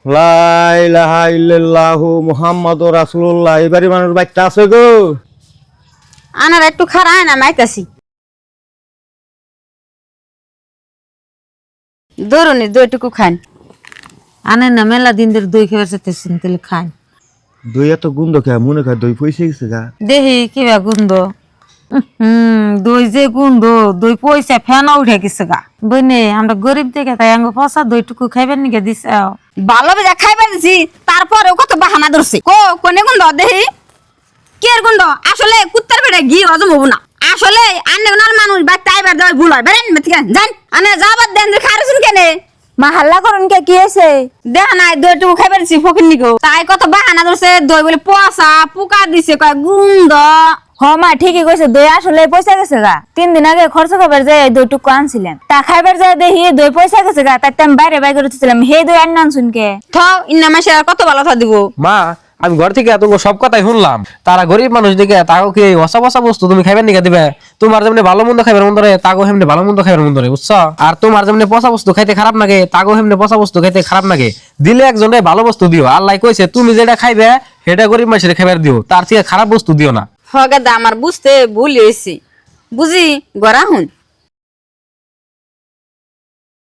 লা ইলাহা ইল্লাল্লাহু মুহাম্মাদুর রাসূলুল্লাহ। এবারে মানুষ বাইকটা আছে গো। আনার একটু খারায় না মাইতাছি দরুনি দইটুকু খান। আনে না মেলা দিন ধরে দই খাবার চাইতেছেন তাহলে খান। দই এত গুন্দ কে মনে কর দই পয়সা গেছে গা। দেহি কিবা গন্ধ। দই যে গন্ধ, দই পয়সা ফেনা উঠে গেছে গা। বইনে আমরা গরিব দেখে তাই আঙ্গ পচা দইটুকু খাইবেন নিকে দিছে। ভালো বেজা খাইবার দিছি তারপরেও কত বাহানা ধরছে। কোনে গুন্দ দেহি কের গুন্দ? আসলে কুত্তার বেটা ঘি হজম হবো না। আসলে আন্নে ওনার মানুষ বা তাইবার দেওয়ার ভুল হয়। বেরেন জান আনে যাবার দেন খারুন কেনে মা হাল্লা করুন কে কি হয়েছে? দেখা নাই দইটুকু খাইবার দিছি ফকির নিকো তাই কত বাহানা ধরছে। দই বলে পচা পোকা দিছে কয় গুন্দ। হ মা ঠিকই কইছে, দই আসলে পয়সা গেছে গা। 3 দিন আগে খরচ খাবার যায় দইটুকু আনছিলাম, তা খাইবার যায় দেখি দই পয়সা গেছে গা। তাই আমি বাইরে বাইরে উঠেছিলাম, হে দই আন শুনকে থাও ইন্না মাসে আর কত ভালো থা দিব। মা আমি ঘর থেকে এত সব কথাই শুনলাম, তারা গরিব মানুষ দেখে তাকে কি অসা বসা বস্তু তুমি খাইবেন নিকে দিবে? তোমার যেমনি ভালো মন্দ খাইবার মন ধরে তাগো হেমনি ভালো মন্দ খাইবার মন ধরে, বুঝছো? আর তোমার যেমনি পচা বস্তু খাইতে খারাপ লাগে তাগো হেমনি পচা বস্তু খাইতে খারাপ লাগে। দিলে একজনে ভালো বস্তু দিও। আল্লাহ কইছে তুমি যেটা খাইবে সেটা গরিব মানুষের খাইবার দিও, তার থেকে খারাপ বস্তু দিও না। হগাদা আমার বুঝতে ভুল হয়েছে। বুঝি গড়া হুন